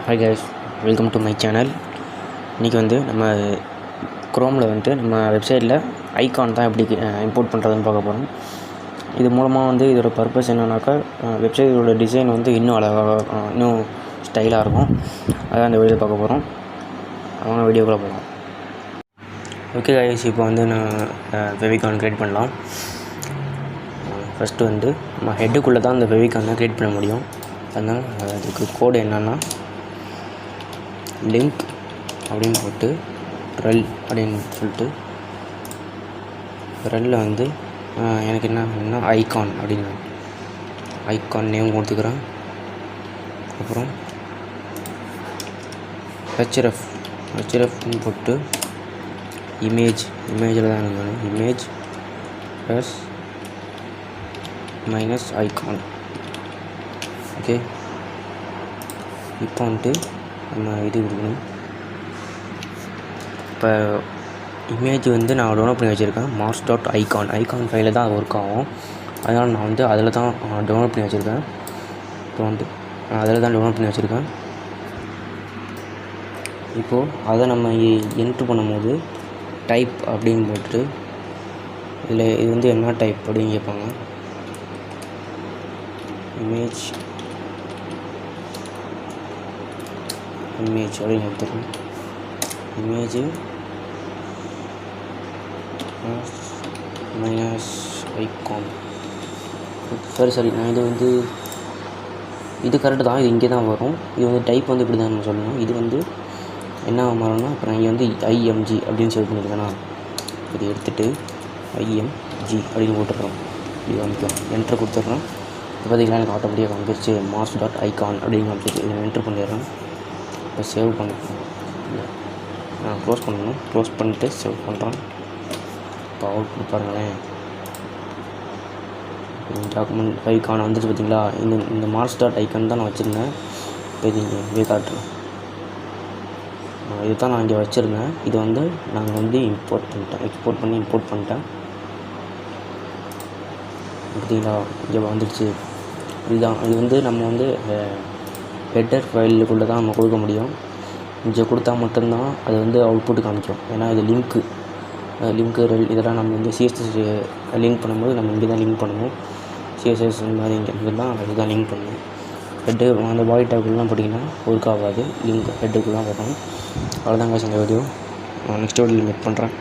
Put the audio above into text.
Hi guys, welcome to my channel. இன்றைக்கி வந்து நம்ம குரோமில் வந்துட்டு நம்ம வெப்சைட்டில் ஐகான் தான் எப்படி இம்போர்ட் பண்ணுறதுன்னு பார்க்க போகிறோம். இது மூலமாக வந்து இதோட பர்பஸ் என்னன்னாக்கா, வெப்சைட்டோட டிசைன் வந்து இன்னும் அழகாக இன்னும் ஸ்டைலாக இருக்கும். அதான் அந்த வீடியோ பார்க்க போகிறோம். அவங்க வீடியோக்குள்ளே போகலாம். ஓகே கைஸ், இப்போ வந்து நான் ஃபெவிகான் க்ரியேட் பண்ணலாம். ஃபஸ்ட்டு வந்து நம்ம ஹெட்டுக்குள்ளே தான் அந்த ஃபெவிகானை க்ரியேட் பண்ண முடியும். அதனால் அதுக்கு கோடு என்னென்னா லிங்க் அப்படின்னு போட்டு ரெல் அப்படின்னு சொல்லிட்டு ரெல்லில் வந்து எனக்கு என்ன வேணும்னா ஐகான் அப்படின்னு ஐகான் நேம் கொடுத்துக்கிறேன். அப்புறம் ஹெச்எஃப்னு போட்டு இமேஜில் தான் எனக்கு வேணும். Image plus minus icon. Okay, இப்போ வந்துட்டு நம்ம இது கொடுக்கணும். இப்போ இமேஜ் வந்து நான் டவுன்லோட் பண்ணி வச்சுருக்கேன். மார்ஸ்.ஐகான் ஃபைலில் தான் அது ஒர்க் ஆகும். அதனால் நான் வந்து அதில் தான் டவுன்லோட் பண்ணி வச்சுருக்கேன். இப்போ வந்து அதில் தான் டவுன்லோட் பண்ணி வச்சுருக்கேன். இப்போது அதை நம்ம என்ட்ரு பண்ணும்போது டைப் அப்படின்னு போட்டு இதில் இது வந்து என்ன டைப் அப்படின்னு கேட்பாங்க. இமேஜ் அப்படின்னு கொடுத்துருக்கேன். Image minus icon. சரி நான் இது வந்து இது கரெக்டு தான். இது இங்கே தான் வரும். இது வந்து டைப் வந்து இப்படி தான் நம்ம சொல்லணும். இது வந்து என்ன மாறணும்னா, இப்போ நான் இங்கே வந்து ஐஎம்ஜி அப்படின்னு சேவ் பண்ணியிருக்கேன்னா, இது எடுத்துகிட்டு ஐஎம்ஜி அப்படின்னு போட்டுடுறோம். இப்படி காமிக்கும். என்ட்ரு கொடுத்துட்றோம். இப்போ பார்த்திங்கன்னா எனக்கு ஆட்டோமேட்டிக்காக காமிச்சிருச்சு மார்ஸ்.ஐகான் அப்படின்னு காமிச்சிருச்சு. இதை என்ட்ரு பண்ணிடுறேன். இப்போ சேவ் பண்ணிக்கணும். நான் க்ளோஸ் பண்ணணும். க்ளோஸ் பண்ணிவிட்டு சேவ் பண்ணுறேன். இப்போ அவுட்புட் பாருங்களேன். டாக்குமெண்ட் ஐகான் வந்துட்டு பார்த்திங்களா. இந்த மார்ஸ்.ஐகான் தான் நான் வச்சுருந்தேன். இப்போ இது இங்கே காட்டுறேன். இது தான் நான் இங்கே வச்சுருந்தேன். இது வந்து நாங்கள் வந்து எக்ஸ்போர்ட் பண்ணி இம்போர்ட் பண்ணிட்டேன். பார்த்திங்களா, இங்கே வந்துடுச்சு. இதுதான் இது வந்து நம்ம வந்து ஹெட்டர் ஃபைலுக்குள்ளே தான் நம்ம கொடுக்க முடியும். இங்கே கொடுத்தா மட்டும்தான் அது வந்து அவுட்புட் காமிக்கும். ஏன்னா இது லிங்க்கு ரெல் இதெல்லாம் நம்ம வந்து சிஎஸ்எஸ் லிங்க் பண்ணும்போது நம்ம இங்கே தான் லிங்க் பண்ணணும். சிஎஸ்எஸ் இந்த மாதிரி இங்கே இதெல்லாம் இதுதான் லிங்க் பண்ணணும். ஹெட்டு அந்த பாடி டேக்குள்ளலாம் போட்டிங்கன்னா ஒர்க் ஆகாது. லிங்க் ஹெட்டுக்குள்ளே தான் வரணும். அவ்வளோதாங்க இந்த வீடியோ. நெக்ஸ்ட் வீடியோவில் மீட் பண்ணுறேன்.